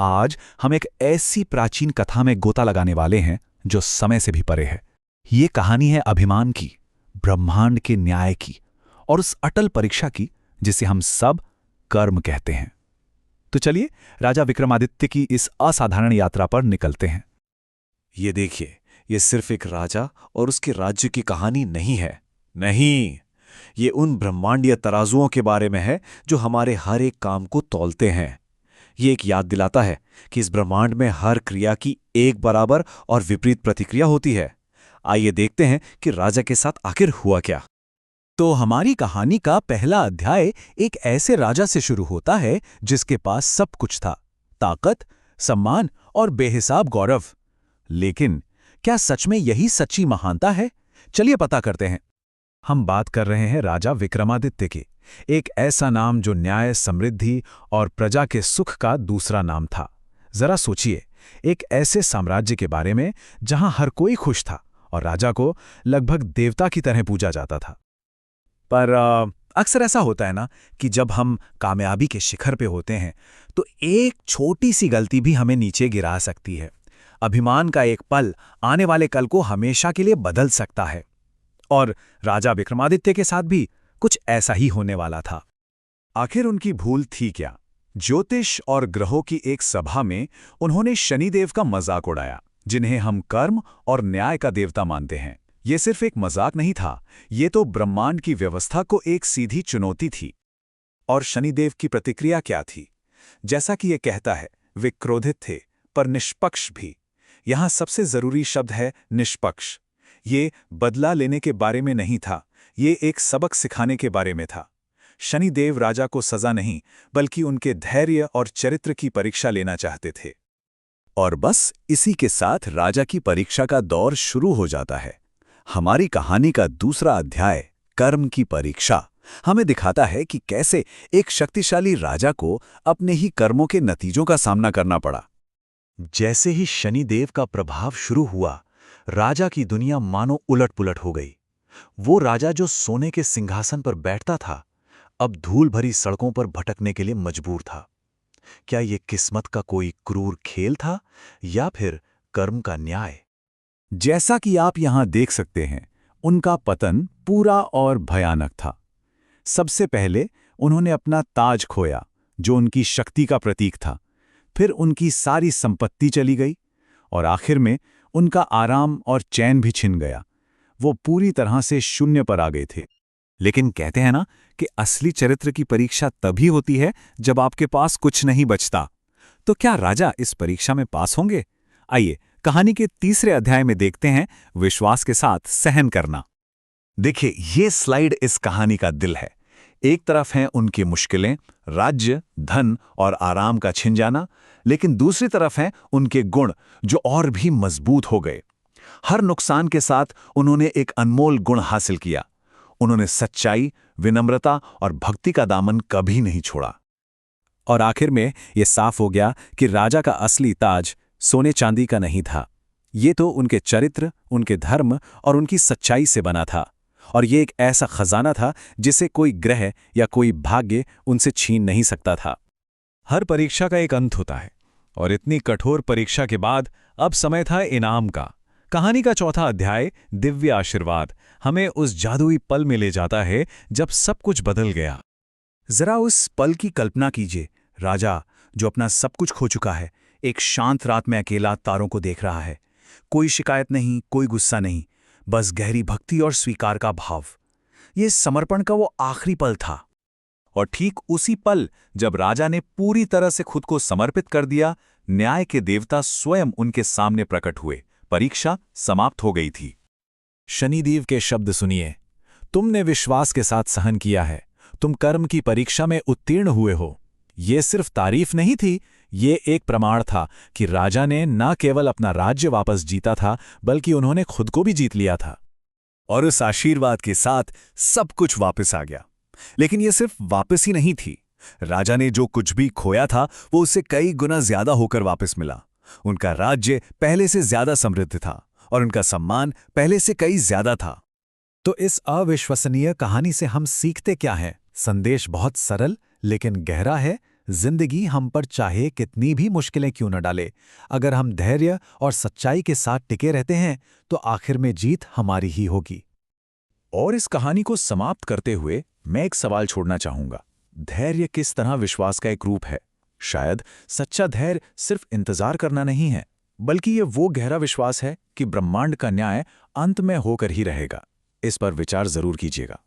आज हम एक ऐसी प्राचीन कथा में गोता लगाने वाले हैं जो समय से भी परे है। ये कहानी है अभिमान की, ब्रह्मांड के न्याय की और उस अटल परीक्षा की जिसे हम सब कर्म कहते हैं। तो चलिए राजा विक्रमादित्य की इस असाधारण यात्रा पर निकलते हैं। ये देखिए, ये सिर्फ एक राजा और उसके राज्य की कहानी नहीं है। नहीं, ये उन ब्रह्मांडीय तराजुओं के बारे में है जो हमारे हर एक काम को तौलते हैं। ये एक याद दिलाता है कि इस ब्रह्मांड में हर क्रिया की एक बराबर और विपरीत प्रतिक्रिया होती है। आइए देखते हैं कि राजा के साथ आखिर हुआ क्या। तो हमारी कहानी का पहला अध्याय एक ऐसे राजा से शुरू होता है जिसके पास सब कुछ था, ताकत, सम्मान और बेहिसाब गौरव। लेकिन क्या सच में यही सच्ची महानता है? चलिए पता करते हैं। हम बात कर रहे हैं राजा विक्रमादित्य की, एक ऐसा नाम जो न्याय, समृद्धि और प्रजा के सुख का दूसरा नाम था। जरा सोचिए, एक ऐसे साम्राज्य के बारे में जहां हर कोई खुश था और राजा को लगभग देवता की तरह पूजा जाता था। पर अक्सर ऐसा होता है ना कि जब हम कामयाबी के शिखर पे होते हैं तो एक छोटी सी गलती भी हमें नीचे गिरा सकती है। अभिमान का एक पल आने वाले कल को हमेशा के लिए बदल सकता है। और राजा विक्रमादित्य के साथ भी कुछ ऐसा ही होने वाला था। आखिर उनकी भूल थी क्या? ज्योतिष और ग्रहों की एक सभा में उन्होंने शनिदेव का मजाक उड़ाया, जिन्हें हम कर्म और न्याय का देवता मानते हैं। ये सिर्फ एक मजाक नहीं था, ये तो ब्रह्मांड की व्यवस्था को एक सीधी चुनौती थी। और शनिदेव की प्रतिक्रिया क्या थी? जैसा कि ये कहता है, वे क्रोधित थे पर निष्पक्ष भी। यहां सबसे जरूरी शब्द है निष्पक्ष। ये बदला लेने के बारे में नहीं था, ये एक सबक सिखाने के बारे में था। शनिदेव राजा को सजा नहीं, बल्कि उनके धैर्य और चरित्र की परीक्षा लेना चाहते थे। और बस इसी के साथ राजा की परीक्षा का दौर शुरू हो जाता है। हमारी कहानी का दूसरा अध्याय, कर्म की परीक्षा, हमें दिखाता है कि कैसे एक शक्तिशाली राजा को अपने ही कर्मों के नतीजों का सामना करना पड़ा। जैसे ही शनिदेव का प्रभाव शुरू हुआ, राजा की दुनिया मानो उलट-पुलट हो गई। वो राजा जो सोने के सिंहासन पर बैठता था, अब धूल भरी सड़कों पर भटकने के लिए मजबूर था। क्या ये किस्मत का कोई क्रूर खेल था या फिर कर्म का न्याय? जैसा कि आप यहां देख सकते हैं, उनका पतन पूरा और भयानक था। सबसे पहले उन्होंने अपना ताज खोया, जो उनकी शक्ति का प्रतीक था। फिर उनकी सारी संपत्ति चली गई और आखिर में उनका आराम और चैन भी छिन गया। वो पूरी तरह से शून्य पर आ गए थे। लेकिन कहते हैं ना कि असली चरित्र की परीक्षा तभी होती है जब आपके पास कुछ नहीं बचता। तो क्या राजा इस परीक्षा में पास होंगे? आइए कहानी के तीसरे अध्याय में देखते हैं, विश्वास के साथ सहन करना। देखिए, ये स्लाइड इस कहानी का दिल है। एक तरफ हैं उनकी मुश्किलें, राज्य, धन और आराम का छिन जाना, लेकिन दूसरी तरफ हैं उनके गुण जो और भी मजबूत हो गए। हर नुकसान के साथ उन्होंने एक अनमोल गुण हासिल किया। उन्होंने सच्चाई, विनम्रता और भक्ति का दामन कभी नहीं छोड़ा। और आखिर में यह साफ हो गया कि राजा का असली ताज सोने चांदी का नहीं था। ये तो उनके चरित्र, उनके धर्म और उनकी सच्चाई से बना था। और ये एक ऐसा खजाना था जिसे कोई ग्रह या कोई भाग्य उनसे छीन नहीं सकता था। हर परीक्षा का एक अंत होता है और इतनी कठोर परीक्षा के बाद अब समय था इनाम का। कहानी का चौथा अध्याय, दिव्य आशीर्वाद, हमें उस जादुई पल में ले जाता है जब सब कुछ बदल गया। जरा उस पल की कल्पना कीजिए। राजा जो अपना सब कुछ खो चुका है, एक शांत रात में अकेला तारों को देख रहा है। कोई शिकायत नहीं, कोई गुस्सा नहीं, बस गहरी भक्ति और स्वीकार का भाव। ये समर्पण का वो आखिरी पल था। और ठीक उसी पल जब राजा ने पूरी तरह से खुद को समर्पित कर दिया, न्याय के देवता स्वयं उनके सामने प्रकट हुए। परीक्षा समाप्त हो गई थी। शनिदेव के शब्द सुनिए, तुमने विश्वास के साथ सहन किया है, तुम कर्म की परीक्षा में उत्तीर्ण हुए हो। ये सिर्फ तारीफ नहीं थी, ये एक प्रमाण था कि राजा ने न केवल अपना राज्य वापस जीता था, बल्कि उन्होंने खुद को भी जीत लिया था। और उस आशीर्वाद के साथ सब कुछ वापस आ गया। लेकिन ये सिर्फ वापस ही नहीं थी। राजा ने जो कुछ भी खोया था वो उससे कई गुना ज्यादा होकर वापस मिला। उनका राज्य पहले से ज्यादा समृद्ध था और उनका सम्मान पहले से कई ज्यादा था। तो इस अविश्वसनीय कहानी से हम सीखते क्या हैं? संदेश बहुत सरल लेकिन गहरा है। जिंदगी हम पर चाहे कितनी भी मुश्किलें क्यों न डाले, अगर हम धैर्य और सच्चाई के साथ टिके रहते हैं तो आखिर में जीत हमारी ही होगी। और इस कहानी को समाप्त करते हुए मैं एक सवाल छोड़ना चाहूंगा। धैर्य किस तरह विश्वास का एक रूप है? शायद सच्चा धैर्य सिर्फ इंतजार करना नहीं है, बल्कि ये वो गहरा विश्वास है कि ब्रह्मांड का न्याय अंत में होकर ही रहेगा। इस पर विचार जरूर कीजिएगा।